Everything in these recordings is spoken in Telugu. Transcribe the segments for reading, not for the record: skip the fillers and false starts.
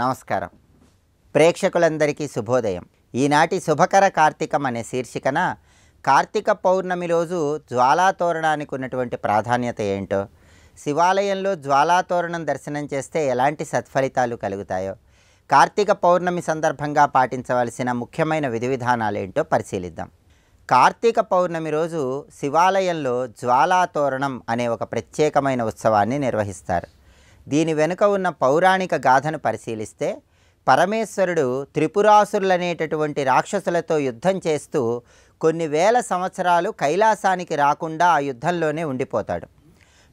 నమస్కారం. ప్రేక్షకులందరికీ శుభోదయం. ఈనాటి శుభకర కార్తీకం అనే శీర్షికన కార్తీక పౌర్ణమి రోజు జ్వాలాతోరణానికి ఉన్నటువంటి ప్రాధాన్యత ఏంటో, శివాలయంలో జ్వాలాతోరణం దర్శనం చేస్తే ఎలాంటి సత్ఫలితాలు కలుగుతాయో, కార్తీక పౌర్ణమి సందర్భంగా పాటించవలసిన ముఖ్యమైన విధి విధానాలు ఏంటో పరిశీలిద్దాం. కార్తీక పౌర్ణమి రోజు శివాలయంలో జ్వాలాతోరణం అనే ఒక ప్రత్యేకమైన ఉత్సవాన్ని నిర్వహిస్తారు. దీని వెనుక ఉన్న పౌరాణిక గాథను పరిశీలిస్తే, పరమేశ్వరుడు త్రిపురాసురులనేటటువంటి రాక్షసులతో యుద్ధం చేస్తూ కొన్ని వేల సంవత్సరాలు కైలాసానికి రాకుండా ఆ యుద్ధంలోనే ఉండిపోతాడు.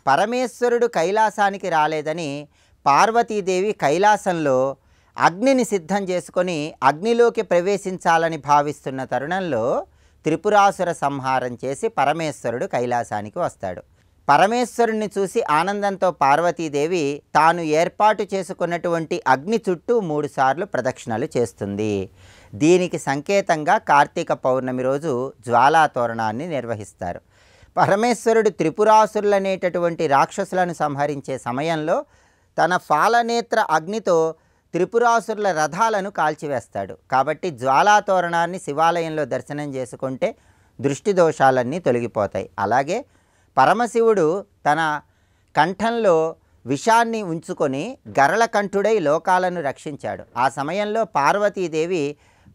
పరమేశ్వరుడు కైలాసానికి రాలేదని పార్వతీదేవి కైలాసంలో అగ్నిని సిద్ధం చేసుకొని అగ్నిలోకి ప్రవేశించాలని భావిస్తున్న తరుణంలో త్రిపురాసుర సంహారం చేసి పరమేశ్వరుడు కైలాసానికి వస్తాడు. పరమేశ్వరుణ్ణి చూసి ఆనందంతో పార్వతీదేవి తాను ఏర్పాటు చేసుకున్నటువంటి అగ్ని చుట్టూ 3 సార్లు ప్రదక్షిణలు చేస్తుంది. దీనికి సంకేతంగా కార్తీక పౌర్ణమి రోజు జ్వాలాతోరణాన్ని నిర్వహిస్తారు. పరమేశ్వరుడు త్రిపురాసురులనేటటువంటి రాక్షసులను సంహరించే సమయంలో తన ఫాలనేత్ర అగ్నితో త్రిపురాసురుల రథాలను కాల్చివేస్తాడు. కాబట్టి జ్వాలాతోరణాన్ని శివాలయంలో దర్శనం చేసుకుంటే దృష్టి దోషాలన్నీ తొలగిపోతాయి. అలాగే పరమశివుడు తన కంఠంలో విషాన్ని ఉంచుకొని గరళకంఠుడై లోకాలను రక్షించాడు. ఆ సమయంలో పార్వతీదేవి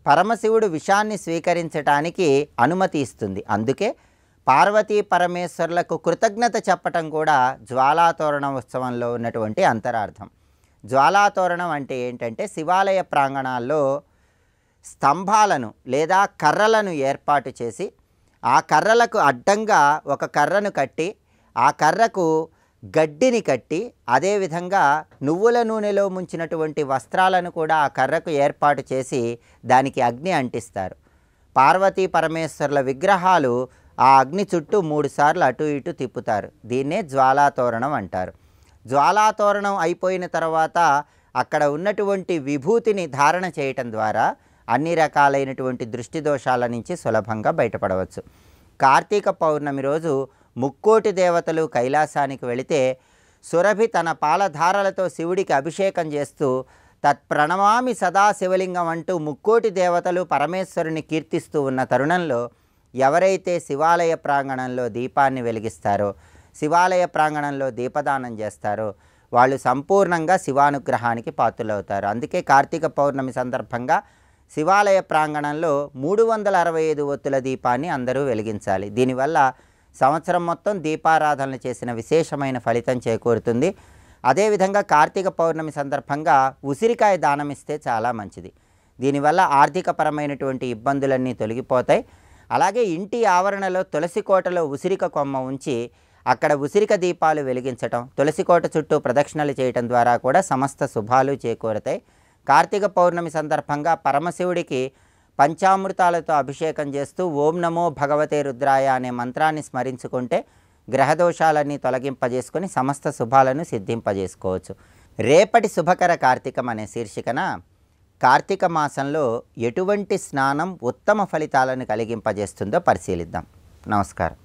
పరమశివుడు విషాన్ని స్వీకరించడానికి అనుమతి ఇస్తుంది. అందుకే పార్వతీ పరమేశ్వరులకు కృతజ్ఞత చెప్పటం కూడా జ్వాలాతోరణ ఉత్సవంలో ఉన్నటువంటి అంతరార్థం. జ్వాలాతోరణం అంటే ఏంటంటే, శివాలయ ప్రాంగణాల్లో స్తంభాలను లేదా కర్రలను ఏర్పాటు చేసి ఆ కర్రలకు అడ్డంగా ఒక కర్రను కట్టి ఆ కర్రకు గడ్డిని కట్టి, అదేవిధంగా నువ్వుల నూనెలో ముంచినటువంటి వస్త్రాలను కూడా ఆ కర్రకు ఏర్పాటు చేసి దానికి అగ్ని అంటిస్తారు. పార్వతీ పరమేశ్వరుల విగ్రహాలు ఆ అగ్ని చుట్టూ 3 సార్లు అటు ఇటు తిప్పుతారు. దీన్నే జ్వాలాతోరణం అంటారు. జ్వాలాతోరణం అయిపోయిన తర్వాత అక్కడ ఉన్నటువంటి విభూతిని ధారణ చేయటం ద్వారా అన్ని రకాలైనటువంటి దృష్టి దోషాల నుంచి సులభంగా బయటపడవచ్చు. కార్తీక పౌర్ణమి రోజు ముక్కోటి దేవతలు కైలాసానికి వెళితే సురభి తన పాలధారలతో శివుడికి అభిషేకం చేస్తూ తత్ప్రణమామి సదా శివలింగం అంటూ ముక్కోటి దేవతలు పరమేశ్వరుని కీర్తిస్తూ ఉన్న తరుణంలో ఎవరైతే శివాలయ ప్రాంగణంలో దీపాన్ని వెలిగిస్తారో, శివాలయ ప్రాంగణంలో దీపదానం చేస్తారో వాళ్ళు సంపూర్ణంగా శివానుగ్రహానికి పాత్రులవుతారు. అందుకే కార్తీక పౌర్ణమి సందర్భంగా శివాలయ ప్రాంగణంలో 365 ఒత్తుల దీపాన్ని అందరూ వెలిగించాలి. దీనివల్ల సంవత్సరం మొత్తం దీపారాధనలు చేసిన విశేషమైన ఫలితం చేకూరుతుంది. అదేవిధంగా కార్తీక పౌర్ణమి సందర్భంగా ఉసిరికాయ దానం ఇస్తే చాలా మంచిది. దీనివల్ల ఆర్థికపరమైనటువంటి ఇబ్బందులన్నీ తొలగిపోతాయి. అలాగే ఇంటి ఆవరణలో తులసి కోటలో ఉసిరిక కొమ్మ ఉంచి అక్కడ ఉసిరిక దీపాలు వెలిగించటం, తులసి కోట చుట్టూ ప్రదక్షిణలు చేయటం ద్వారా కూడా సమస్త శుభాలు చేకూరుతాయి. కార్తీక పౌర్ణమి సందర్భంగా పరమశివుడికి పంచామృతాలతో అభిషేకం చేస్తూ ఓం నమో భగవతే రుద్రాయ అనే మంత్రాన్ని స్మరించుకుంటే గ్రహదోషాలన్నీ తొలగింపజేసుకొని సమస్త శుభాలను సిద్ధింపజేసుకోవచ్చు. రేపటి శుభకర కార్తీకం అనే శీర్షికన కార్తీక మాసంలో ఎటువంటి స్నానం ఉత్తమ ఫలితాలను కలిగింపజేస్తుందో పరిశీలిద్దాం. నమస్కారం.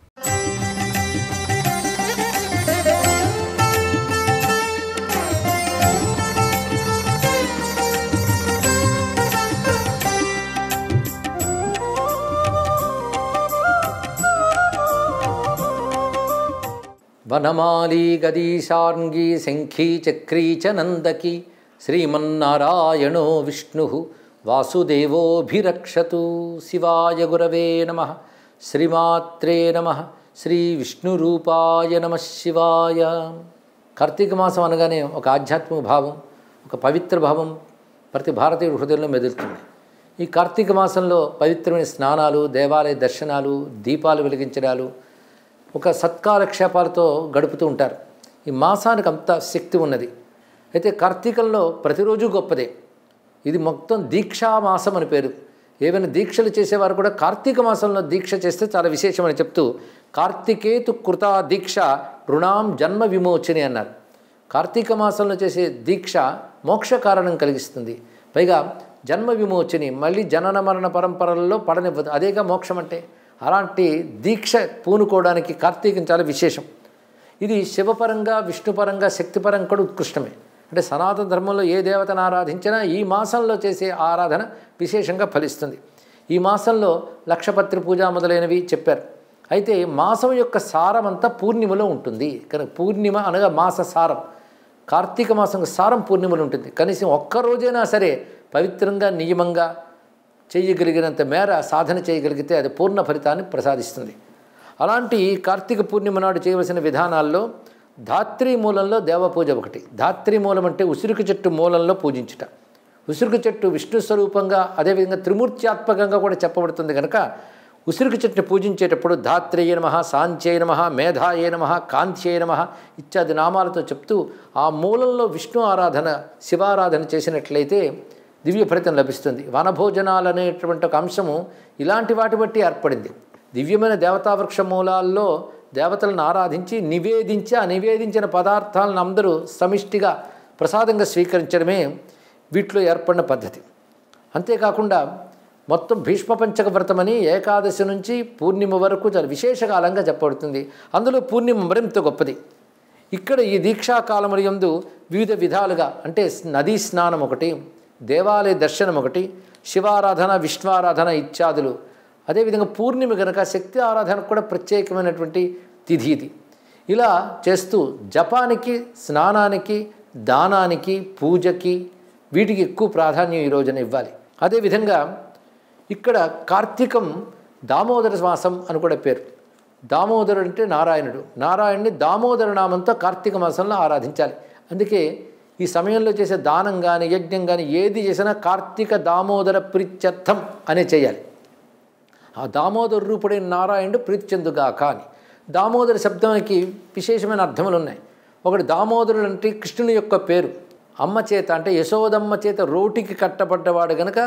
వనమాలి గదీశార్ంగి శంఖీ చక్రీ చ నందకి శ్రీమన్నారాయణో విష్ణు వాసుదేవోభిరక్షతు. శివాయ గురవే నమ. శ్రీమాత్రే నమ. శ్రీ విష్ణురూపాయ నమ శివాయ. కార్తీక మాసం అనగానే ఒక ఆధ్యాత్మిక భావం, ఒక పవిత్ర భావం ప్రతి భారతీయుడి హృదయంలో మెదులుతుంది. ఈ కార్తీక మాసంలో పవిత్రమైన స్నానాలు, దేవాలయ దర్శనాలు, దీపాలు వెలిగించడాలు, ఒక సత్కారక్షేపాలతో గడుపుతూ ఉంటారు. ఈ మాసానికి అంత శక్తి ఉన్నది. అయితే కార్తీకంలో ప్రతిరోజు గొప్పదే. ఇది మొత్తం దీక్షా మాసం అని పేరు. ఏవైనా దీక్షలు చేసేవారు కూడా కార్తీక మాసంలో దీక్ష చేస్తే చాలా విశేషమని చెప్తూ కార్తికేతు కృతా దీక్ష రుణాం జన్మ విమోచని అన్నారు. కార్తీక మాసంలో చేసే దీక్ష మోక్ష కారణం కలిగిస్తుంది. పైగా జన్మ విమోచని, మళ్ళీ జనన మరణ పరంపరల్లో పడనివ్వదు. అదేగా మోక్షం అంటే. అలాంటి దీక్ష పూనుకోవడానికి కార్తీకం చాలా విశేషం. ఇది శివపరంగా, విష్ణుపరంగా, శక్తిపరంగా కూడా ఉత్కృష్టమే. అంటే సనాతన ధర్మంలో ఏ దేవతను ఆరాధించినా ఈ మాసంలో చేసే ఆరాధన విశేషంగా ఫలిస్తుంది. ఈ మాసంలో లక్షపత్రి పూజ మొదలైనవి చెప్పారు. అయితే మాసం యొక్క సారం అంతా పూర్ణిమలో ఉంటుంది కనుక పూర్ణిమ అనగా మాస సారం. కార్తీక మాసం సారం పూర్ణిమలో ఉంటుంది. కనీసం ఒక్కరోజైనా సరే పవిత్రంగా నియమంగా చేయగలిగినంత మేర సాధన చేయగలిగితే అది పూర్ణ ఫలితాన్ని ప్రసాదిస్తుంది. అలాంటి కార్తీక పూర్ణిమ నాడు చేయవలసిన విధానాల్లో ధాత్రీ మూలంలో దేవపూజ ఒకటి. ధాత్రీ మూలం అంటే ఉసిరికి చెట్టు మూలంలో పూజించుట. ఉసిరికి చెట్టు విష్ణు స్వరూపంగా అదేవిధంగా త్రిమూర్త్యాత్మకంగా కూడా చెప్పబడుతుంది కనుక ఉసిరికి చెట్టుని పూజించేటప్పుడు ధాత్రేయ నమః, సాంత్యయ నమః, మేధాయ నమః, కాంత్యయ నమః ఇత్యాది నామాలతో చెప్తూ ఆ మూలంలో విష్ణు ఆరాధన శివారాధన చేసినట్లయితే దివ్య ఫలితం లభిస్తుంది. వనభోజనాలు అనేటువంటి ఒక అంశము ఇలాంటి వాటి బట్టి ఏర్పడింది. దివ్యమైన దేవతావృక్ష మూలాల్లో దేవతలను ఆరాధించి నివేదించి ఆ నివేదించిన పదార్థాలను అందరూ సమిష్టిగా ప్రసాదంగా స్వీకరించడమే వీటిలో ఏర్పడిన పద్ధతి. అంతేకాకుండా మొత్తం భీష్మ పంచక వ్రతమని ఏకాదశి నుంచి పూర్ణిమ వరకు చాలా విశేషకాలంగా చెప్పబడుతుంది. అందులో పూర్ణిమ మరింత గొప్పది. ఇక్కడ ఈ దీక్షాకాలముల యందు వివిధ విధాలుగా అంటే నదీ స్నానం ఒకటి, దేవాలయ దర్శనం ఒకటి, శివారాధన విష్ణువారాధన ఇత్యాదులు. అదేవిధంగా పూర్ణిమ కనుక శక్తి ఆరాధనకు కూడా ప్రత్యేకమైనటువంటి తిథి ఇది. ఇలా చేస్తూ జపానికి, స్నానానికి, దానానికి, పూజకి వీటికి ఎక్కువ ప్రాధాన్యం ఈ రోజున ఇవ్వాలి. అదేవిధంగా ఇక్కడ కార్తీకం దామోదర మాసం అని కూడా పేరు. దామోదరుడు అంటే నారాయణుడు. నారాయణుని దామోదర నామంతో కార్తీక మాసంలో ఆరాధించాలి. అందుకే ఈ సమయంలో చేసే దానం కానీ యజ్ఞం కానీ ఏది చేసినా కార్తీక దామోదర ప్రీత్యర్థం అనే చేయాలి. ఆ దామోదర రూపుడైన నారాయణుడు ప్రీత్యందుగాక అని. దామోదర శబ్దానికి విశేషమైన అర్థములు ఉన్నాయి. ఒకటి దామోదరుడు అంటే కృష్ణుని యొక్క పేరు. అమ్మ చేత అంటే యశోదమ్మ చేత రోటికి కట్టబడ్డవాడు కనుక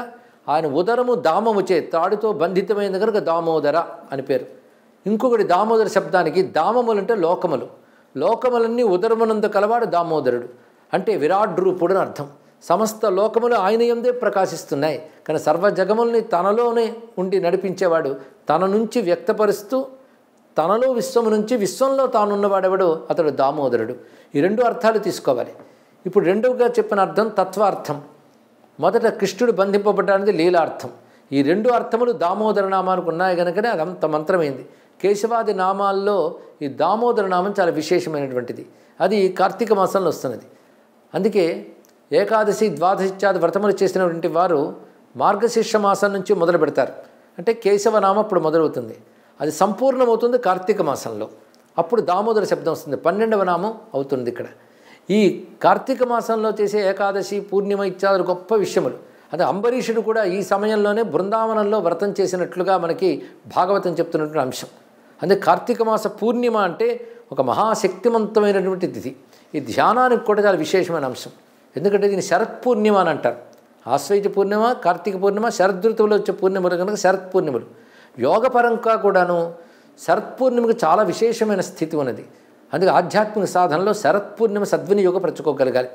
ఆయన ఉదరము దామము చే తాడుతో బంధితమైంది కనుక దామోదర అని పేరు. ఇంకొకటి దామోదర శబ్దానికి దామములు అంటే లోకములు. లోకములన్నీ ఉదరమునందు కలవాడు దామోదరుడు అంటే విరాట్ రూపుడు అని అర్థం. సమస్త లోకములు ఆయన యందే ప్రకాశిస్తున్నాయి. కానీ సర్వ జగముల్ని తనలోనే ఉండి నడిపించేవాడు, తన నుంచి వ్యక్తపరుస్తూ తనలో విశ్వము నుంచి విశ్వంలో తానున్నవాడెవడో అతడు దామోదరుడు. ఈ రెండు అర్థాలు తీసుకోవాలి. ఇప్పుడు రెండవగా చెప్పిన అర్థం తత్వార్థం. మొదట కృష్ణుడు బంధింపబడ్డానికి లీలార్థం. ఈ రెండు అర్థములు దామోదర నామానికి ఉన్నాయి కనుకనే అది అంత మంత్రమైంది. కేశవాది నామాల్లో ఈ దామోదర నామం చాలా విశేషమైనటువంటిది. అది కార్తీక మాసంలో వస్తున్నది. అందుకే ఏకాదశి, ద్వాదశి ఇత్యాది వ్రతములు చేసినటువంటి వారు మార్గశీర్ష మాసం నుంచి మొదలు పెడతారు. అంటే కేశవనామం అప్పుడు మొదలవుతుంది. అది సంపూర్ణమవుతుంది కార్తీక మాసంలో. అప్పుడు దామోదర శబ్దం వస్తుంది. 12వ నామం అవుతుంది ఇక్కడ. ఈ కార్తీక మాసంలో చేసే ఏకాదశి, పూర్ణిమ ఇత్యాదులు గొప్ప విషయములు. అదే అంబరీషుడు కూడా ఈ సమయంలోనే బృందావనంలో వ్రతం చేసినట్లుగా మనకి భాగవతం చెప్తున్నటువంటి అంశం. అందుకే కార్తీక మాస పూర్ణిమ అంటే ఒక మహాశక్తివంతమైనటువంటి తిథి. ఈ ధ్యానానికి కూడా చాలా విశేషమైన అంశం. ఎందుకంటే దీన్ని శరత్ పూర్ణిమ అని అంటారు. ఆశ్వయుజ పూర్ణిమ, కార్తీక పూర్ణిమ శరదృతువులో వచ్చే పూర్ణిమలు కనుక శరత్ పూర్ణిమలు. యోగపరంగా కూడాను శరత్ పూర్ణిమకు చాలా విశేషమైన స్థితి ఉన్నది. అందుకే ఆధ్యాత్మిక సాధనలో శరత్ పూర్ణిమ సద్వినియోగపరచుకోగలగాలి.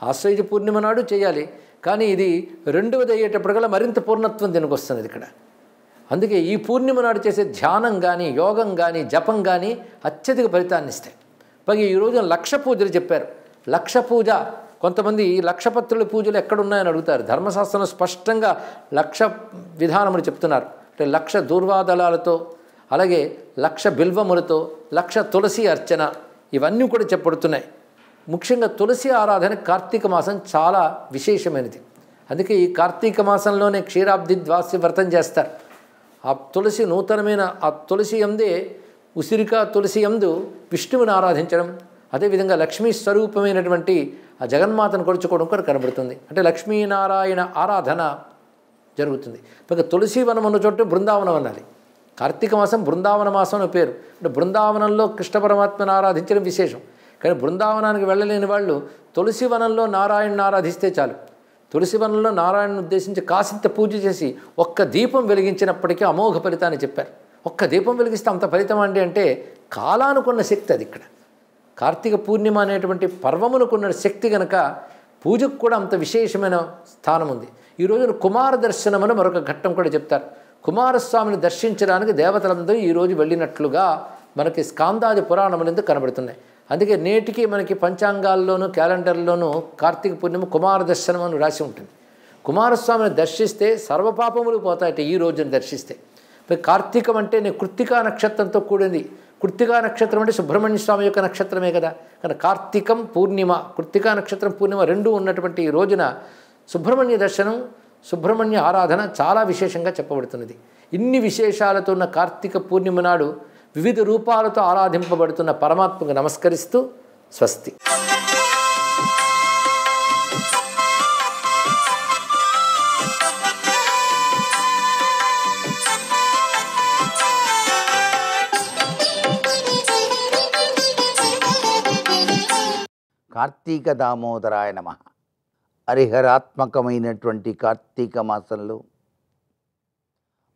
ఆశ్వయుజ పూర్ణిమ నాడు చేయాలి, కానీ ఇది రెండవది అయ్యేటప్పటికల్లా మరింత పూర్ణత్వం దీనికి వస్తున్నది ఇక్కడ. అందుకే ఈ పూర్ణిమ నాడు చేసే ధ్యానం కానీ, యోగం కానీ, జపం కానీ అత్యధిక ఫలితాన్ని ఇస్తాయి. పైగా ఈ రోజున లక్ష పూజలు చెప్పారు. లక్ష పూజ, కొంతమంది లక్షపత్రుల పూజలు ఎక్కడున్నాయని అడుగుతారు. ధర్మశాస్త్రంలో స్పష్టంగా లక్ష విధానములు చెప్తున్నారు. అంటే లక్ష దూర్వాదళాలతో, అలాగే లక్ష బిల్వములతో, లక్ష తులసి అర్చన ఇవన్నీ కూడా చెప్పబడుతున్నాయి. ముఖ్యంగా తులసి ఆరాధన కార్తీక మాసం చాలా విశేషమైనది. అందుకే ఈ కార్తీక మాసంలోనే క్షీరాబ్ది ద్వాదశి వ్రతం చేస్తారు. ఆ తులసి నూతనమైన ఆ తులసి యందే ఉసిరిక తులసి యందు విష్ణువుని ఆరాధించడం, అదేవిధంగా లక్ష్మీ స్వరూపమైనటువంటి ఆ జగన్మాతను కొలుచుకోవడం కూడా కనబడుతుంది. అంటే లక్ష్మీనారాయణ ఆరాధన జరుగుతుంది. పైగా తులసి వనం ఉన్న చోట బృందావనం అనాలి. కార్తీక మాసం బృందావన మాసం అని పేరు. అంటే బృందావనంలో కృష్ణ పరమాత్మను ఆరాధించడం విశేషం. కానీ బృందావనానికి వెళ్ళలేని వాళ్ళు తులసి వనంలో నారాయణను ఆరాధిస్తే చాలు. తులసి వనంలో నారాయణను ఉద్దేశించి కాసింత పూజ చేసి ఒక్క దీపం వెలిగించినప్పటికీ అమోఘ ఫలితాన్ని చెప్పారు. ఒక్క దీపం వెలిగిస్తే అంత ఫలితం అండి అంటే కాలానుకున్న శక్తి అది. ఇక్కడ కార్తీక పూర్ణిమ అనేటువంటి పర్వమునుకున్న శక్తి కనుక పూజకు కూడా అంత విశేషమైన స్థానం ఉంది. ఈ రోజున కుమార దర్శనం అని మరొక ఘట్టం కూడా చెప్తారు. కుమారస్వామిని దర్శించడానికి దేవతలందరూ ఈరోజు వెళ్ళినట్లుగా మనకి స్కాందాది పురాణములందు కనబడుతున్నాయి. అందుకే నేటికి మనకి పంచాంగాల్లోనూ క్యాలెండర్లోనూ కార్తీక పూర్ణిమ కుమార దర్శనం అని రాసి ఉంటుంది. కుమారస్వామిని దర్శిస్తే సర్వపాపములు పోతాయట ఈ రోజున దర్శిస్తే. కార్తీకం అంటే నేను కృత్తికా నక్షత్రంతో కూడింది. కృత్తికా నక్షత్రం అంటే సుబ్రహ్మణ్య స్వామి యొక్క నక్షత్రమే కదా. కానీ కార్తీకం పూర్ణిమ, కృత్తికా నక్షత్రం పూర్ణిమ రెండూ ఉన్నటువంటి ఈ రోజున సుబ్రహ్మణ్య దర్శనం, సుబ్రహ్మణ్య ఆరాధన చాలా విశేషంగా చెప్పబడుతున్నది. ఇన్ని విశేషాలతో ఉన్న కార్తీక పూర్ణిమ నాడు వివిధ రూపాలతో ఆరాధింపబడుతున్న పరమాత్మకు నమస్కరిస్తూ స్వస్తి. కార్తీక దామోదరాయ నమః. హరిహరాత్మకమైనటువంటి కార్తీక మాసంలో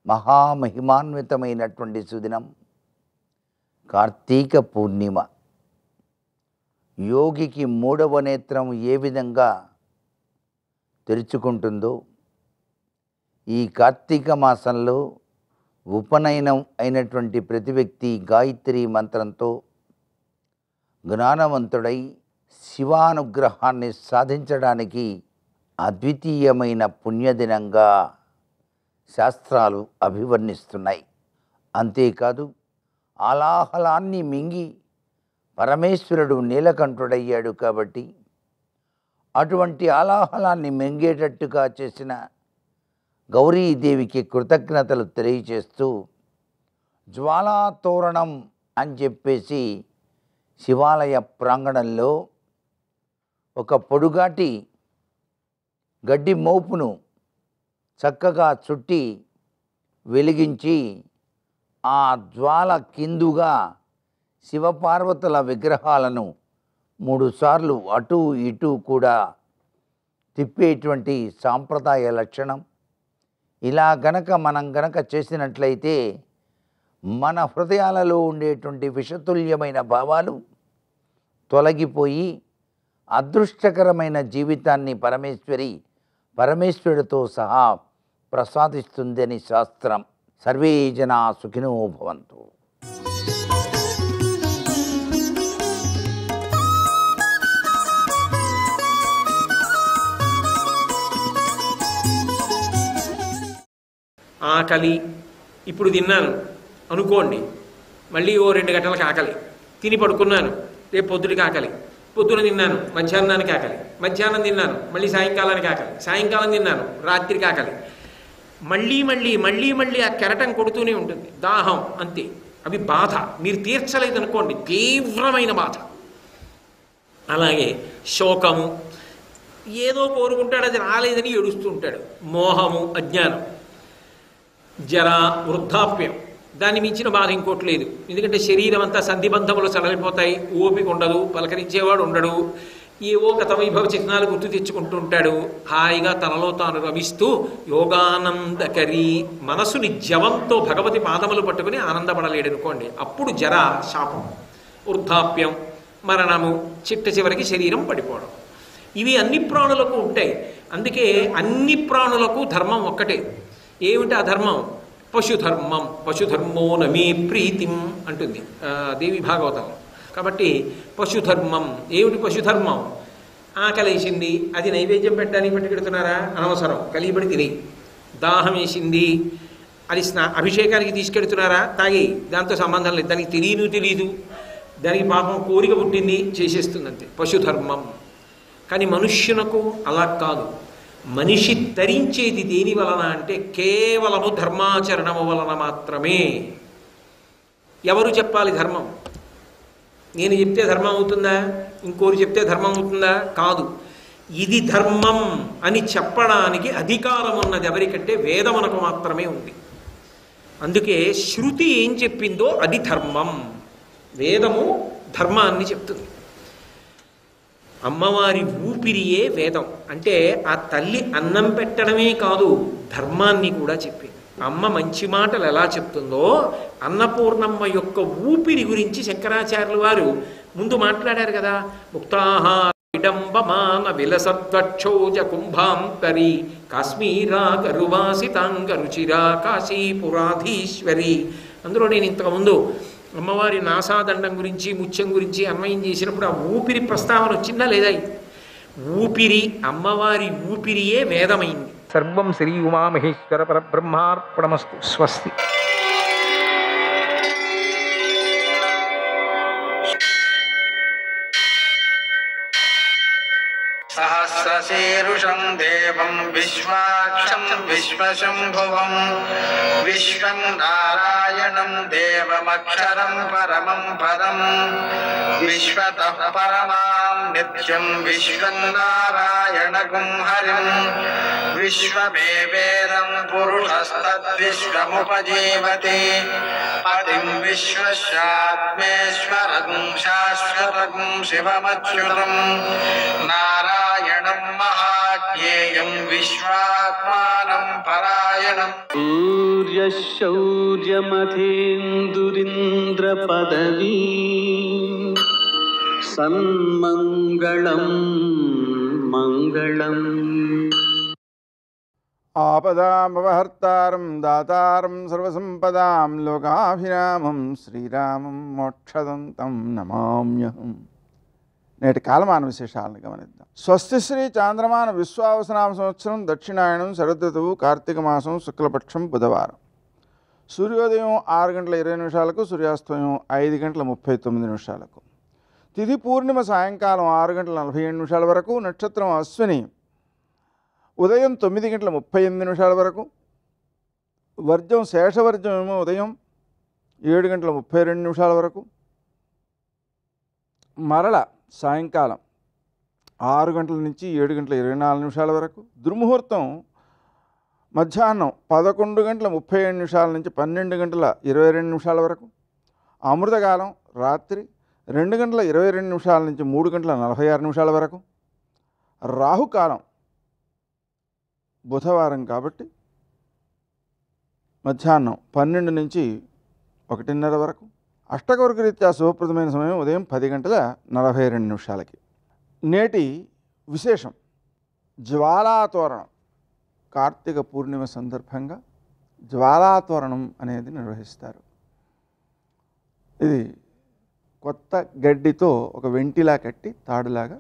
మహామహిమాన్వితమైనటువంటి సుదినం కార్తీక పూర్ణిమ. యోగికి మూడవ నేత్రం ఏ విధంగా తెరుచుకుంటుందో ఈ కార్తీక మాసంలో ఉపనయనం అయినటువంటి ప్రతి వ్యక్తి గాయత్రీ మంత్రంతో జ్ఞానవంతుడై శివానుగ్రహాన్ని సాధించడానికి అద్వితీయమైన పుణ్యదినంగా శాస్త్రాలు అభివర్ణిస్తున్నాయి. అంతేకాదు ఆలాహలాన్ని మింగి పరమేశ్వరుడు నీలకంఠుడయ్యాడు కాబట్టి అటువంటి ఆలాహలాన్ని మింగేటట్టుగా చేసిన గౌరీదేవికి కృతజ్ఞతలు తెలియచేస్తూ జ్వాలాతోరణం అని చెప్పేసి శివాలయ ప్రాంగణంలో ఒక పొడుగాటి గడ్డి మోపును చక్కగా చుట్టి వెలిగించి ఆ జ్వాల కిందుగా శివపార్వతుల విగ్రహాలను 3 సార్లు అటు ఇటు కూడా తిప్పేటువంటి సాంప్రదాయ లక్షణం. ఇలా మనం గనక చేసినట్లయితే మన హృదయాలలో ఉండేటువంటి విషతుల్యమైన భావాలు తొలగిపోయి అదృష్టకరమైన జీవితాన్ని పరమేశ్వరుడితో సహా ప్రసాదిస్తుందని శాస్త్రం. సర్వే జనా సుఖినో భవంతు. ఆకలి ఇప్పుడు తిన్నాను అనుకోండి, మళ్ళీ ఓ 2 గంటలకు ఆకలి, తిని పడుకున్నాను, రేపు పొద్దుటికి ఆకలి, పొద్దున తిన్నాను మధ్యాహ్నానికి ఆకలి, మధ్యాహ్నం తిన్నాను మళ్ళీ సాయంకాలానికి ఆకలి, సాయంకాలం తిన్నాను రాత్రికి ఆకలి, మళ్ళీ మళ్ళీ మళ్ళీ మళ్ళీ ఆ కెరటం కొడుతూనే ఉంటుంది. దాహం అంతే. అవి బాధ. మీరు తీర్చలేదనుకోండి తీవ్రమైన బాధ. అలాగే శోకము, ఏదో కోరుకుంటాడు అది రాలేదని ఏడుస్తూ ఉంటాడు. మోహము, అజ్ఞానం, జర, వృద్ధాప్యం, దాన్ని మించిన బాధ ఇంకోటి లేదు. ఎందుకంటే శరీరం అంతా సంధిబంధములు సడలిపోతాయి, ఓపిక ఉండదు, పలకరించేవాడు ఉండడు, ఏవో గత వైభవ చిహ్నాలు గుర్తు తెచ్చుకుంటూ ఉంటాడు. హాయిగా తనలో తాను రమిస్తూ యోగానందకరి మనసుని జవంతో భగవతి పాదములు పట్టుకుని ఆనందపడలేడు అనుకోండి. అప్పుడు జర, శాపం, వృద్ధాప్యం, మరణము, చిట్ట చివరికి శరీరం పడిపోవడం, ఇవి అన్ని ప్రాణులకు ఉంటాయి. అందుకే అన్ని ప్రాణులకు ధర్మం ఒక్కటే. ఏమిటి ఆ ధర్మం? పశుధర్మం. పశుధర్మో నమే ప్రీతిం అంటుంది దేవి భాగవతం. కాబట్టి పశుధర్మం. ఏమిటి పశుధర్మం? ఆకలేసింది, అది నైవేద్యం పెట్టడానికి పట్టుకెడుతున్నారా? అనవసరం, కలిగిపడి తిని. దాహం వేసింది, అది అభిషేకానికి తీసుకెడుతున్నారా? తాగి, దాంతో సంబంధం లేదు. దానికి తెలియదు, దానికి పాపం కోరిక పుట్టింది, చేసేస్తుంది అంతే. పశుధర్మం. కానీ మనుష్యునకు అలా కాదు. మనిషి తరించేది దేని వలన అంటే కేవలము ధర్మాచరణము వలన మాత్రమే. ఎవరు చెప్పాలి ధర్మం? నేను చెప్తే ధర్మం అవుతుందా? ఇంకోరు చెప్తే ధర్మం అవుతుందా? కాదు. ఇది ధర్మం అని చెప్పడానికి అధికారం ఉన్నది ఎవరికంటే వేదమునకు మాత్రమే ఉంది. అందుకే శృతి ఏం చెప్పిందో అది ధర్మం. వేదము ధర్మాన్ని చెప్తుంది. అమ్మవారి ఊపిరియే వేదం. అంటే ఆ తల్లి అన్నం పెట్టడమే కాదు, ధర్మాన్ని కూడా చెప్పింది. అమ్మ మంచి మాటలు ఎలా చెప్తుందో అన్నపూర్ణమ్మ యొక్క ఊపిరి గురించి శంకరాచార్యులు వారు ముందు మాట్లాడారు కదా. ముక్తాహార విడంబమాన విలసద్వక్షోజ కుంభాంతరి కాశ్మీరా గరువాసితాంగ రుచిరా కాశీపురాధీశ్వరి. అందులో నేను ఇంతకుముందు అమ్మవారి నాసాదండం గురించి ముత్యం గురించి అన్వయం చేసినప్పుడు ఆ ఊపిరి ప్రస్తావన వచ్చిందా లేదా? ఊపిరి, అమ్మవారి ఊపిరియే వేదమైంది. సర్వం శ్రీ ఉమామహేశ్వర పరబ్రహ్మార్పణమస్తు. స్వస్తి. సహస్రశీరుషం దేవం విశ్వాక్షం విశ్వశంభువం విశ్వం నారాయణం దేవమక్షరం పరమం పదం విశ్వతః పరమాం నిత్యం విశ్వం నారాయణగుం హరిం విశ్వమేవేదం పురుషస్తద్విశ్వముపజీవతి పతిం విశ్వస్యాత్మేశ్వరం శాశ్వతం శివమచ్యుతం నారాయణం మహాజ్ఞేయం విశ్వాత్మానం పరాయణం. సూర్యశౌర్యమథేందురింద్ర పదవీ సన్మంగళం మంగళం. ఆపదామపహర్తారం దాతారం సర్వసంపదాం లోకాభిరామం శ్రీరామం మోక్షదంతం నమామ్యహం. నేటి కాలమాన విశేషాలను గమనిద్దాం. స్వస్తి శ్రీ చాంద్రమాన విశ్వావసనామ సంవత్సరం దక్షిణాయనం శరదృతువు కార్తీక మాసం శుక్లపక్షం బుధవారం. సూర్యోదయం 6:20 సూర్యాస్తమయం 5:39. తిథి పూర్ణిమ సాయంకాలం 6:47 వరకు. నక్షత్రం అశ్విని ఉదయం 9:38 వరకు. వర్జం శేషవర్జం ఏమో ఉదయం 7:32 వరకు. మరల సాయంకాలం 6 గంటల నుంచి 7:24 వరకు. దుర్ముహూర్తం మధ్యాహ్నం 11:37 నుంచి 12:22 వరకు. అమృతకాలం రాత్రి 2:22 నుంచి 3:46 వరకు. రాహుకాలం బుధవారం కాబట్టి మధ్యాహ్నం 12 నుంచి 1:30 వరకు. అష్టకవర్గ రీత్యా శుభప్రదమైన సమయం ఉదయం 10:42. నేటి విశేషం జ్వాలాతోరణం. కార్తీక పూర్ణిమ సందర్భంగా జ్వాలాతోరణం అనేది నిర్వహిస్తారు. ఇది కొత్త గడ్డితో ఒక వెంటిలా కట్టి తాడులాగా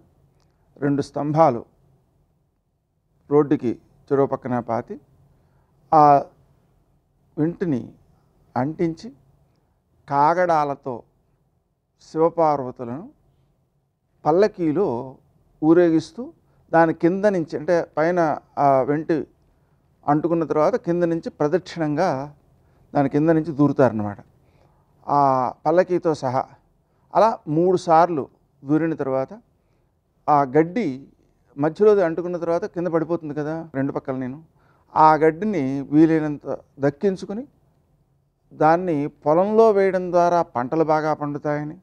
2 స్తంభాలు రోడ్డుకి చెరువు పక్కన పాతి ఆ వెంటిని అంటించి కాగడాలతో శివపార్వతులను పల్లకీలో ఊరేగిస్తూ దాని కింద నుంచి, అంటే పైన ఆ వెంటి అంటుకున్న తర్వాత కింద నుంచి ప్రదక్షిణంగా దాని కింద నుంచి దూరుతారన్నమాట ఆ పల్లకీతో సహా. అలా 3 సార్లు దూరిన తర్వాత ఆ గడ్డి మధ్యలో అంటుకున్న తర్వాత కింద పడిపోతుంది కదా 2 పక్కల. నేను ఆ గడ్డిని వీలైనంత దక్కించుకుని దాన్ని పొలంలో వేయడం ద్వారా పంటలు బాగా పండుతాయని,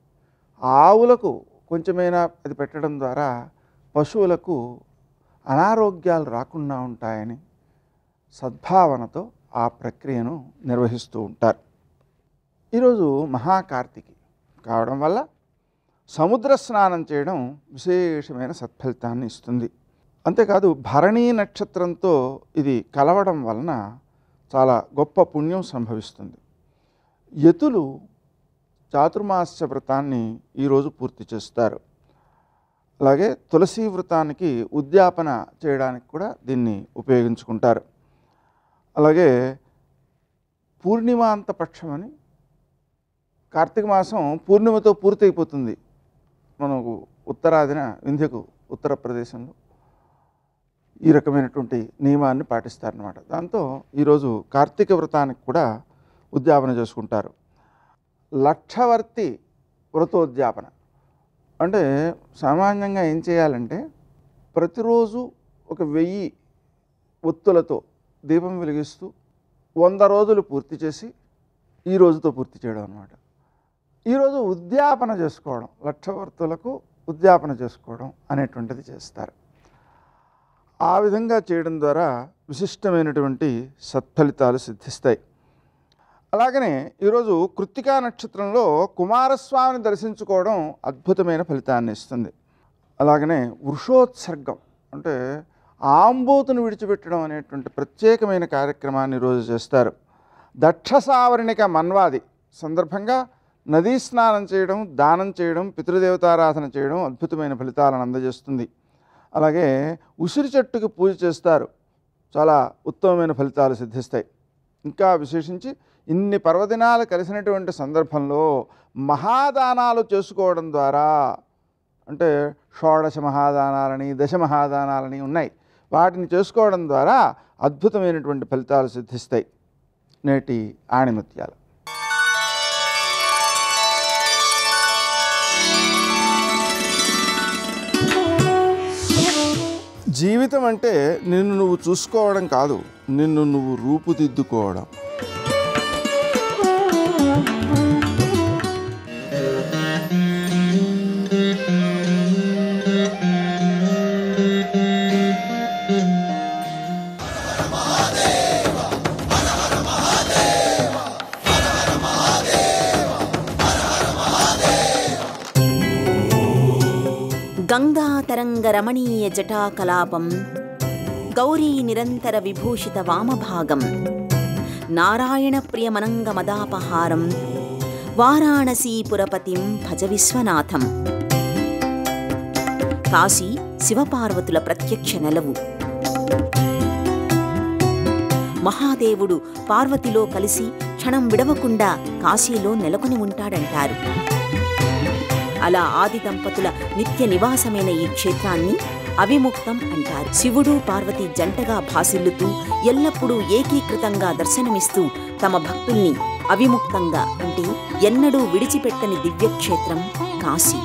ఆవులకు కొంచెమైనా అది పెట్టడం ద్వారా పశువులకు అనారోగ్యాలు రాకుండా ఉంటాయని సద్భావనతో ఆ ప్రక్రియను నిర్వహిస్తూ ఉంటారు. ఈరోజు మహాకార్తికి కావడం వల్ల సముద్ర స్నానం చేయడం విశేషమైన సత్ఫలితాన్ని ఇస్తుంది. అంతేకాదు భరణీ నక్షత్రంతో ఇది కలవడం వలన చాలా గొప్ప పుణ్యం సంభవిస్తుంది. యతులు చాతుర్మాస్య వ్రతాన్ని ఈరోజు పూర్తి చేస్తారు. అలాగే తులసీ వ్రతానికి ఉద్యాపన చేయడానికి కూడా దీన్ని ఉపయోగించుకుంటారు. అలాగే పూర్ణిమాంత పక్షం అని, కార్తీక మాసం పూర్ణిమతో పూర్తయిపోతుంది మనకు ఉత్తరాదిన వింధ్యకు ఉత్తరప్రదేశంలో. ఈ రకమైనటువంటి నియమాన్ని పాటిస్తారన్నమాట. దాంతో ఈరోజు కార్తీక వ్రతానికి కూడా ఉద్యాపన చేసుకుంటారు. లక్షవర్తి వ్రతోద్యాపన అంటే సామాన్యంగా ఏం చేయాలంటే ప్రతిరోజు ఒక 1000 ఒత్తులతో దీపం వెలిగిస్తూ 100 రోజులు పూర్తి చేసి ఈ రోజుతో పూర్తి చేయడం అన్నమాట. ఈరోజు ఉద్యాపన చేసుకోవడం, లక్షవర్తులకు ఉద్యాపన చేసుకోవడం అనేటువంటిది చేస్తారు. ఆ విధంగా చేయడం ద్వారా విశిష్టమైనటువంటి సత్ఫలితాలు సిద్ధిస్తాయి. అలాగనే ఈరోజు కృత్తికా నక్షత్రంలో కుమారస్వామిని దర్శించుకోవడం అద్భుతమైన ఫలితాన్ని ఇస్తుంది. అలాగనే వృషోత్సర్గం అంటే ఆంబోతును విడిచిపెట్టడం అనేటువంటి ప్రత్యేకమైన కార్యక్రమాన్ని ఈరోజు చేస్తారు. దక్షసావరణిక మన్వాది సందర్భంగా నదీ స్నానం చేయడం, దానం చేయడం, పితృదేవతారాధన చేయడం అద్భుతమైన ఫలితాలను అందజేస్తుంది. అలాగే ఉసిరి చెట్టుకి పూజ చేస్తారు, చాలా ఉత్తమమైన ఫలితాలు సిద్ధిస్తాయి. ఇంకా విశేషించి ఇన్ని పర్వదినాలు కలిసినటువంటి సందర్భంలో మహాదానాలు చేసుకోవడం ద్వారా, అంటే షోడశ మహాదానాలని, దశ మహాదానాలని ఉన్నాయి, వాటిని చేసుకోవడం ద్వారా అద్భుతమైనటువంటి ఫలితాలు సిద్ధిస్తాయి. నేటి ఆణిముత్యాలు. జీవితం అంటే నిన్ను నువ్వు చూసుకోవడం కాదు, నిన్ను నువ్వు రూపుదిద్దుకోవడం. గంగాతరంగరమణీయ జటాకలాపం గౌరీ నిరంతర విభూషిత వామభాగం నారాయణ ప్రియమనంగమదాపహారం వారాణసీపురపతిం భజ విశ్వనాథం. కాశీ శివపార్వతుల ప్రత్యక్ష నెలవు. మహాదేవుడు పార్వతిలో కలిసి క్షణం విడవకుండా కాశీలో నెలకొని ఉంటాడంటారు. అలా ఆది దంపతుల నిత్య నివాసమైన ఈ క్షేత్రాన్ని అవిముక్తం అంటారు. శివుడు పార్వతి జంటగా భాసిల్లుతూ ఎల్లప్పుడూ ఏకీకృతంగా దర్శనమిస్తూ తమ భక్తుల్ని అవిముక్తంగా, అంటే ఎన్నడూ విడిచిపెట్టని దివ్యక్షేత్రం కాశీ.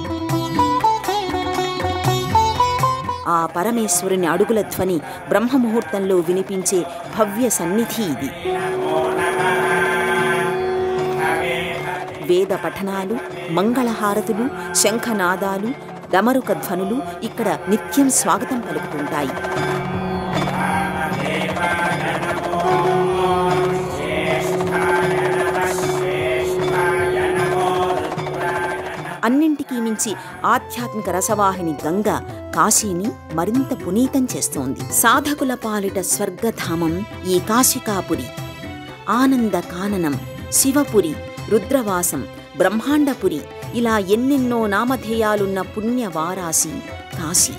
ఆ పరమేశ్వరుని అడుగుల ధ్వని బ్రహ్మముహూర్తంలో వినిపించే భవ్య సన్నిధి ఇది. వేద పఠనాలు, మంగళహారతులు, శంఖనాదాలు, డమరుక ధ్వనులు ఇక్కడ నిత్యం స్వాగతం పలుకుతుంటాయి. అన్నింటికీ మించి ఆధ్యాత్మిక రసవాహిని గంగ కాశీని మరింత పునీతం చేస్తోంది. సాధకుల పాలిట స్వర్గధామం ఈ కాశికాపురి. ఆనంద కాననం, శివపురి, రుద్రవాసం, బ్రహ్మాండపురి, ఇలా ఎన్నెన్నో నామధేయాలున్న పుణ్య వారాసి కాశీ.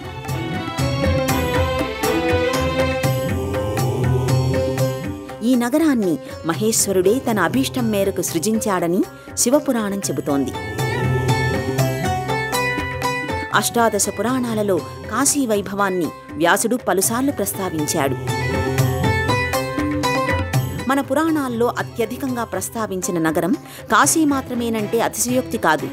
ఈ నగరాన్ని మహేశ్వరుడే తన అభీష్టం మేరకు సృజించాడని శివపురాణం చెబుతోంది. అష్టాదశ పురాణాలలో కాశీ వైభవాన్ని వ్యాసుడు పలుసార్లు ప్రస్తావించాడు. మన పురాణాల్లో అత్యధికంగా ప్రస్తావించిన నగరం కాశీ మాత్రమేనంటే అతిశయోక్తి కాదు.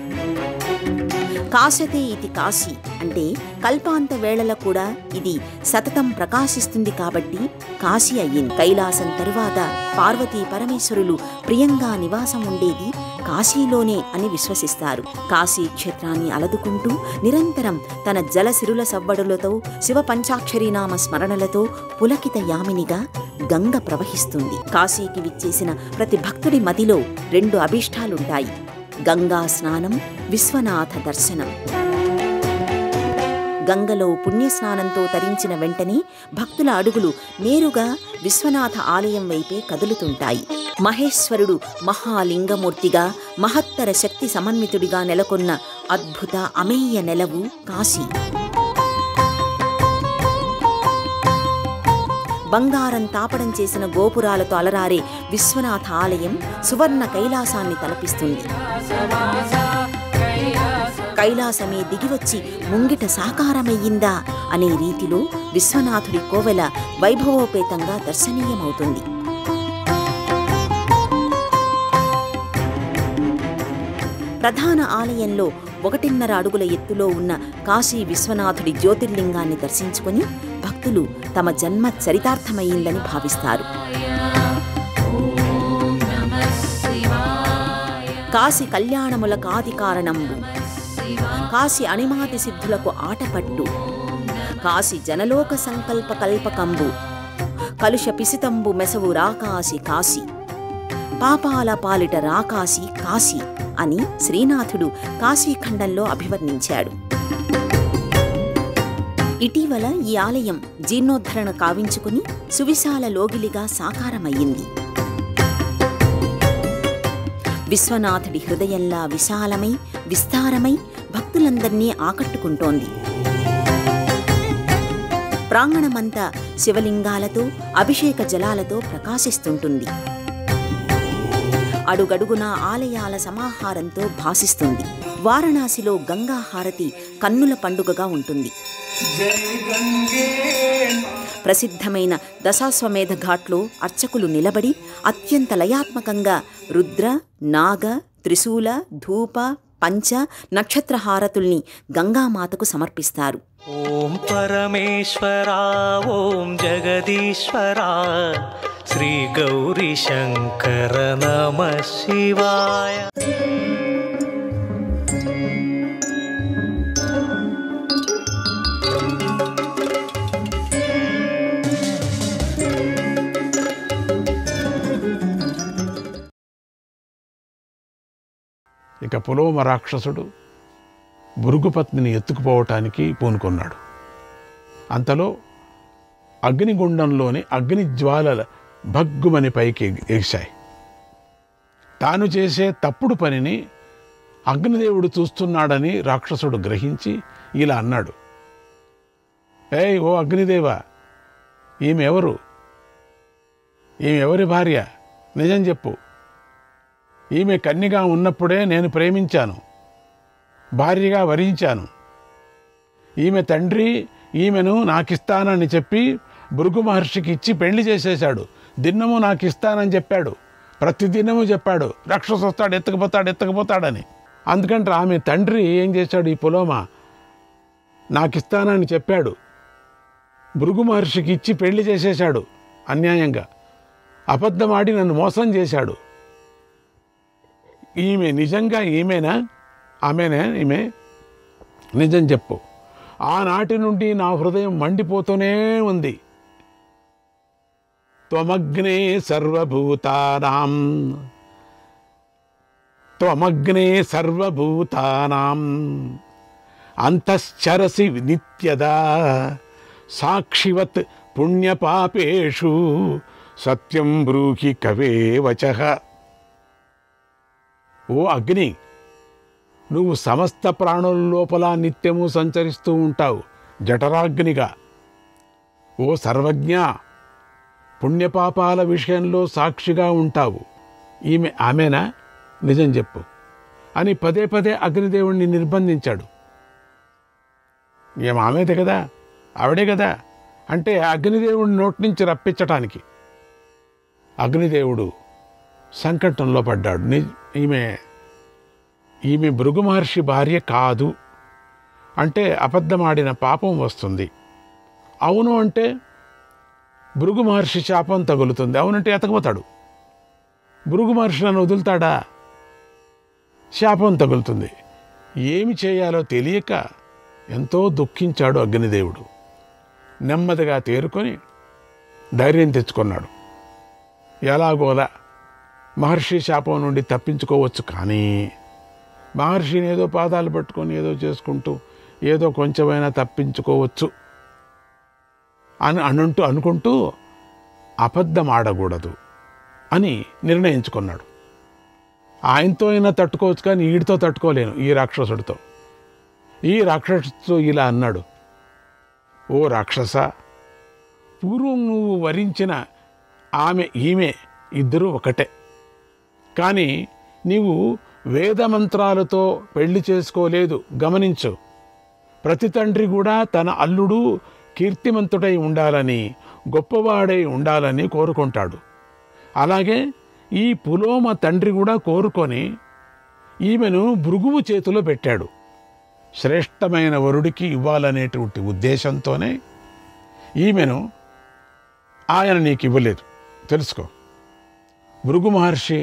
కాశతే ఇది కాశీ అంటే కల్పాంత వేళల కూడా ఇది సతతం ప్రకాశిస్తుంది కాబట్టి కాశీ అయ్యింది. కైలాసం తరువాత పార్వతీ పరమేశ్వరులు ప్రియంగా నివాసం ఉండేది కాశీలోనే అని విశ్వసిస్తారు. కాశీ క్షేత్రాన్ని అలదుకుంటూ నిరంతరం తన జలసిరుల సవ్వడులతో, శివ పంచాక్షరీనామ స్మరణలతో పులకిత యామినిగా గంగ ప్రవహిస్తుంది. కాశీకి విచ్చేసిన ప్రతి భక్తుడి మదిలో 2 అభీష్టాలుంటాయి: గంగా స్నానం, విశ్వనాథ దర్శనం. గంగలో పుణ్యస్నానంతో తరించిన వెంటనే భక్తుల అడుగులు నేరుగా విశ్వనాథ ఆలయం వైపే కదులుతుంటాయి. మహేశ్వరుడు మహాలింగమూర్తిగా, మహత్తర శక్తి సమన్వితుడిగా నెలకొన్న అద్భుత అమేయ నెలవు కాశీ. బంగారం తాపడం చేసిన గోపురాలతో అలరారే విశ్వనాథ ఆలయం సువర్ణ కైలాసాన్ని తలపిస్తుంది. కైలాసమే దిగివచ్చి ముంగిట సాకారమయ్యిందా అనే రీతిలో విశ్వనాథుడి కోవెల వైభవోపేతంగా దర్శనీయమవుతుంది. ప్రధాన ఆలయంలో 1.5 అడుగుల ఎత్తులో ఉన్న కాశీ విశ్వనాథుడి జ్యోతిర్లింగాన్ని దర్శించుకుని భక్తులు తమ జన్మ చరితార్థమయ్యిందని భావిస్తారు. కాశీ కళ్యాణములకు ఆది కారణంబు, కాశీ అణిమాతి సిద్ధులకు ఆటపట్టు, కాశీ జనలోక సంకల్ప కల్పకంబు, కలుష పిసితంబు మెసవు రాకాశి కాశీ, పాపాల పాలిట రాకాశి కాశీ అని శ్రీనాథుడు కాశీఖండంలో అభివర్ణించాడు. ఇటీవల ఈ ఆలయం జీర్ణోద్ధరణ కావించుకుని సువిశాల లోగిలిగా సాకారమయ్యింది. విశ్వనాథుడి హృదయంలా విశాలమై విస్తారమై భక్తులందర్నీ ఆకట్టుకుంటోంది. ప్రాంగణమంతా శివలింగాలతో అభిషేక జలాలతో ప్రకాశిస్తుంటుంది. అడుగడుగునా ఆలయాల సమాహారంతో భాసిస్తుంది. వారణాసిలో గంగా హారతి కన్నుల పండుగగా ఉంటుంది. ప్రసిద్ధమైన దశాశ్వమేధ ఘాట్లో అర్చకులు నిలబడి అత్యంత లయాత్మకంగా రుద్ర, నాగ, త్రిశూల, ధూప, పంచ, నక్షత్ర హారతుల్ని గంగామాతకు సమర్పిస్తారు. ఓం పరమేశ్వరా ఓం జగదీశ్వరా శ్రీ గౌరీ శంకర నమః శివాయ. ఇక పులోమ రాక్షసుడు భృగుపత్నిని ఎత్తుకుపోవటానికి పూనుకున్నాడు. అంతలో అగ్నిగుండంలోని అగ్ని జ్వాలల భగ్గుమని పైకి ఎగిశాయి. తాను చేసే తప్పుడు పనిని అగ్నిదేవుడు చూస్తున్నాడని రాక్షసుడు గ్రహించి ఇలా అన్నాడు, ఏయ్ ఓ అగ్నిదేవా, ఈమె ఎవరి భార్య? నిజం చెప్పు. ఈమె కన్యగా ఉన్నప్పుడే నేను ప్రేమించాను, భార్యగా వరించాను. ఈమె తండ్రి ఈమెను నాకిస్తానని చెప్పి భృగు మహర్షికి ఇచ్చి పెళ్లి చేసేశాడు. దిన్నము నాకిస్తానని చెప్పాడు, ప్రతి దినము చెప్పాడు రాక్షసు వస్తాడు ఎత్తుకుపోతాడని. అందుకంటే ఆమె తండ్రి ఏం చేశాడు, ఈ పులోమ నాకిస్తానని చెప్పాడు, భృగు మహర్షికి ఇచ్చి పెళ్లి చేసేశాడు అన్యాయంగా. అబద్ధమాడి నన్ను మోసం చేశాడు. ఈమె నిజంగా ఈమెనా? ఆమెనే ఈమె? నిజం చెప్పు. ఆనాటి నుండి నా హృదయం మండిపోతూనే ఉంది. త్వమగ్నే సర్వభూతానాం అంతశ్చరసి నిత్యదా సాక్షివత్ పుణ్యపాపేషు సత్యం బ్రూహి కవే వచః. ఓ అగ్ని, నువ్వు సమస్త ప్రాణుల లోపల నిత్యము సంచరిస్తూ ఉంటావు జఠరాగ్నిగా. ఓ సర్వజ్ఞ, పుణ్యపాపాల విషయంలో సాక్షిగా ఉంటావు. ఆమెనా? నిజం చెప్పు అని పదే పదే అగ్నిదేవుణ్ణి నిర్బంధించాడు. ఆమెదే కదా, ఆవిడే కదా అంటే అగ్నిదేవుడి నోటి నుంచి రప్పించటానికి అగ్నిదేవుడు సంకటంలో పడ్డాడు. ఈమె భృగు మహర్షి భార్య కాదు అంటే అబద్ధమాడిన పాపం వస్తుంది. అవును అంటే భృగు మహర్షి శాపం తగులుతుంది. అవునంటే ఎతకపోతాడు. భృగు మహర్షి నన్ను వదులుతాడా? శాపం తగులుతుంది. ఏమి చేయాలో తెలియక ఎంతో దుఃఖించాడు అగ్నిదేవుడు. నెమ్మదిగా తేరుకొని ధైర్యం తెచ్చుకున్నాడు. ఎలాగోలా మహర్షి శాపం నుండి తప్పించుకోవచ్చు, కానీ మహర్షిని ఏదో పాదాలు పట్టుకొని ఏదో చేసుకుంటూ ఏదో కొంచెమైనా తప్పించుకోవచ్చు అని అనుకుంటూ అబద్ధం ఆడకూడదు అని నిర్ణయించుకున్నాడు. ఆయనతో అయినా తట్టుకోవచ్చు, కానీ వీడితో తట్టుకోలేను, ఈ రాక్షసుడితో. ఈ రాక్షసుడితో ఇలా అన్నాడు, ఓ రాక్షస, పూర్వం నువ్వు వరించిన ఈమె ఇద్దరూ ఒకటే. కానీ నీవు వేదమంత్రాలతో పెళ్లి చేసుకోలేదు. గమనించు. ప్రతి తండ్రి కూడా తన అల్లుడు కీర్తిమంతుడై ఉండాలని, గొప్పవాడై ఉండాలని కోరుకుంటాడు. అలాగే ఈ పులోమ తండ్రి కూడా కోరుకొని ఈమెను భృగువు చేతిలో పెట్టాడు. శ్రేష్టమైన వరుడికి ఇవ్వాలనేటువంటి ఉద్దేశంతోనే ఈమెను ఆయన నీకు ఇవ్వలేదు. తెలుసుకో. భృగు మహర్షి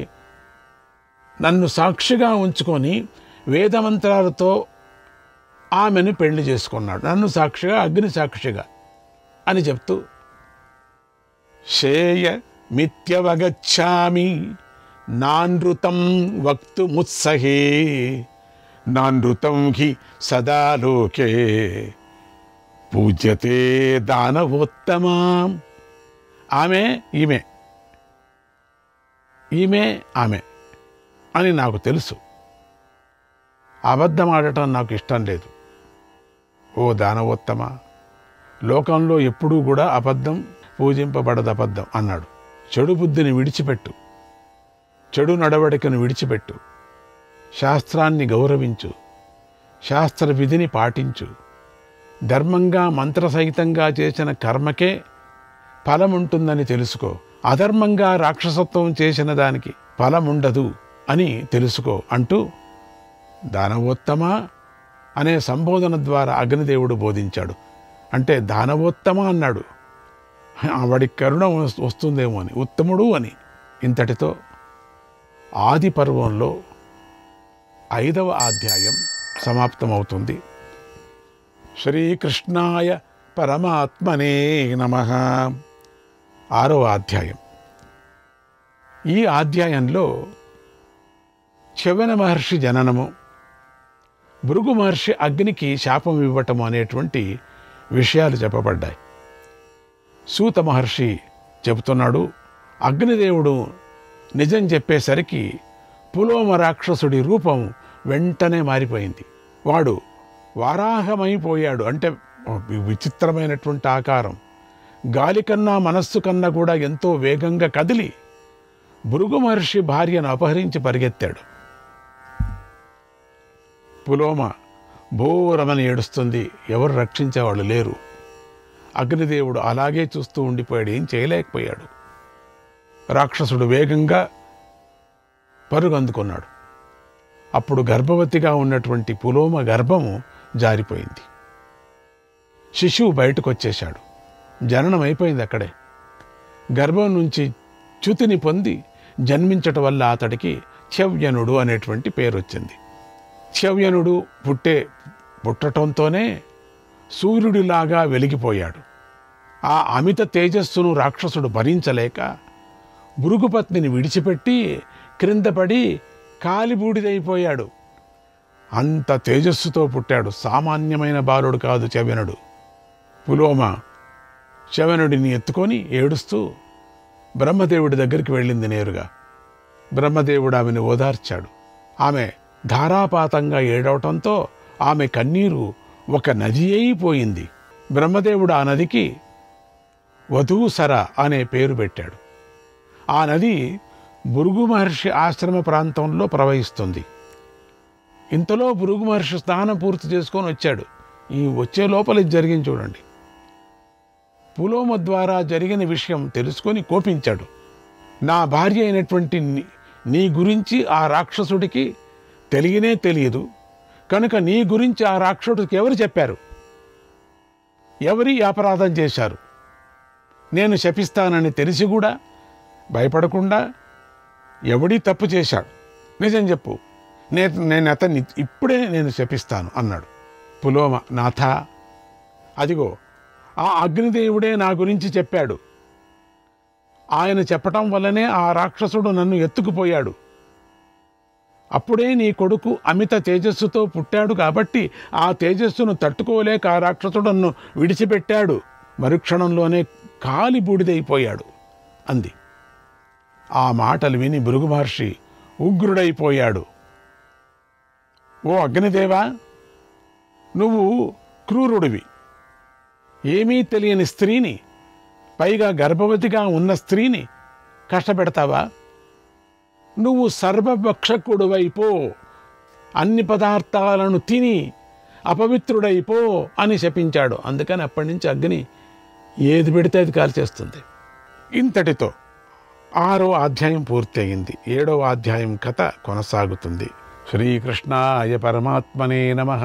నన్ను సాక్షిగా ఉంచుకొని వేదమంత్రాలతో ఆమెను పెళ్లి చేసుకున్నాడు. నన్ను సాక్షిగా, అగ్ని సాక్షిగా అని చెప్తూ, శేయ మిత్యవగచ్చామి నానృతం వక్తుముత్సహే నానృతం హి సదా లోకే పూజ్యతే దానవోత్తమాం. ఆమె అని నాకు తెలుసు. అబద్ధం ఆడటం నాకు ఇష్టం లేదు. ఓ దానవోత్తమ, లోకంలో ఎప్పుడూ కూడా అబద్ధం పూజింపబడదు, అబద్ధం అన్నాడు. చెడు బుద్ధిని విడిచిపెట్టు, చెడు నడవడికను విడిచిపెట్టు, శాస్త్రాన్ని గౌరవించు, శాస్త్ర విధిని పాటించు. ధర్మంగా మంత్రసహితంగా చేసిన కర్మకే ఫలముంటుందని తెలుసుకో. అధర్మంగా రాక్షసత్వం చేసిన దానికి ఫలముండదు అని తెలుసుకో అంటూ దానవోత్తమ అనే సంబోధన ద్వారా అగ్నిదేవుడు బోధించాడు. అంటే దానవోత్తమ అన్నాడు, వాడి కరుణ వస్తుందేమో అని, ఉత్తముడు అని. ఇంతటితో ఆది పర్వంలో 5వ అధ్యాయం సమాప్తమవుతుంది. శ్రీకృష్ణాయ పరమాత్మనే నమః. 6వ అధ్యాయం. ఈ అధ్యాయంలో చ్యవన మహర్షి జననము, భృగు మహర్షి అగ్నికి శాపం ఇవ్వటము అనేటువంటి విషయాలు చెప్పబడ్డాయి. సూత మహర్షి చెబుతున్నాడు, అగ్నిదేవుడు నిజం చెప్పేసరికి పులోమ రాక్షసుడి రూపం వెంటనే మారిపోయింది. వాడు వారాహమైపోయాడు. అంటే విచిత్రమైనటువంటి ఆకారం, గాలి కన్నా మనస్సు కన్నా కూడా ఎంతో వేగంగా కదిలి భృగు మహర్షి భార్యను అపహరించి పరిగెత్తాడు. పులోమ భోరమని ఏడుస్తుంది. ఎవరు రక్షించేవాళ్ళు లేరు. అగ్నిదేవుడు అలాగే చూస్తూ ఉండిపోయాడు, ఏం చేయలేకపోయాడు. రాక్షసుడు వేగంగా పరుగు అందుకున్నాడు. అప్పుడు గర్భవతిగా ఉన్నటువంటి పులోమ గర్భము జారిపోయింది. శిశువు బయటకు వచ్చేశాడు. జననం అయిపోయింది అక్కడే. గర్భం నుంచి చ్యుతిని పొంది జన్మించటం వల్ల అతడికి చ్యవ్యనుడు అనేటువంటి పేరు వచ్చింది. చ్యవ్యనుడు పుట్టటంతోనే సూర్యుడిలాగా వెలిగిపోయాడు. ఆ అమిత తేజస్సును రాక్షసుడు భరించలేక భృగుపత్నిని విడిచిపెట్టి క్రిందపడి కాలిబూడిదైపోయాడు. అంత తేజస్సుతో పుట్టాడు. సామాన్యమైన బాలుడు కాదు చ్యవనుడు. పులోమ చ్యవనుడిని ఎత్తుకొని ఏడుస్తూ బ్రహ్మదేవుడి దగ్గరికి వెళ్ళింది నేరుగా. బ్రహ్మదేవుడు ఆమెను ఓదార్చాడు. ఆమె ధారాపాతంగా ఏడవటంతో ఆమె కన్నీరు ఒక నది అయిపోయింది. బ్రహ్మదేవుడు ఆ నదికి వధూసర అనే పేరు పెట్టాడు. ఆ నది భృగు మహర్షి ఆశ్రమ ప్రాంతంలో ప్రవహిస్తుంది. ఇంతలో భృగు మహర్షి స్నానం పూర్తి చేసుకొని వచ్చాడు. ఈ వచ్చే లోపల ఇది జరిగింది చూడండి. పులోమ ద్వారా జరిగిన విషయం తెలుసుకొని కోపించాడు. నా భార్య అయినటువంటి నీ గురించి ఆ రాక్షసుడికి తెలియనే తెలియదు కనుక నీ గురించి ఆ రాక్షసుడికి ఎవరు చెప్పారు? ఎవరి అపరాధం చేశారు? నేను శపిస్తానని తెలిసి కూడా భయపడకుండా ఎవడీ తప్పు చేశాడు? నిజం చెప్పు, నేను అతన్ని ఇప్పుడే నేను శపిస్తాను అన్నాడు. పులోమ, నాథ, అదిగో ఆ అగ్నిదేవుడే నా గురించి చెప్పాడు. ఆయన చెప్పటం వల్లనే ఆ రాక్షసుడు నన్ను ఎత్తుకుపోయాడు. అప్పుడే నీ కొడుకు అమిత తేజస్సుతో పుట్టాడు కాబట్టి ఆ తేజస్సును తట్టుకోలేక ఆ రాక్షసుడు నన్ను విడిచిపెట్టాడు. మరుక్షణంలోనే కాలి బూడిదైపోయాడు అంది. ఆ మాటలు విని భృగు మహర్షి ఉగ్రుడైపోయాడు. ఓ అగ్నిదేవా, నువ్వు క్రూరుడివి. ఏమీ తెలియని స్త్రీని, పైగా గర్భవతిగా ఉన్న స్త్రీని కష్టపెడతావా? నువ్వు సర్వభక్షకుడువైపో, అన్ని పదార్థాలను తిని అపవిత్రుడైపో అని శపించాడు. అందుకని అప్పటి నుంచి అగ్ని ఏది పెడితే అది కాల్చేస్తుంది. ఇంతటితో 6వ అధ్యాయం పూర్తి అయింది. 7వ అధ్యాయం కథ కొనసాగుతుంది. శ్రీకృష్ణాయ పరమాత్మనే నమః.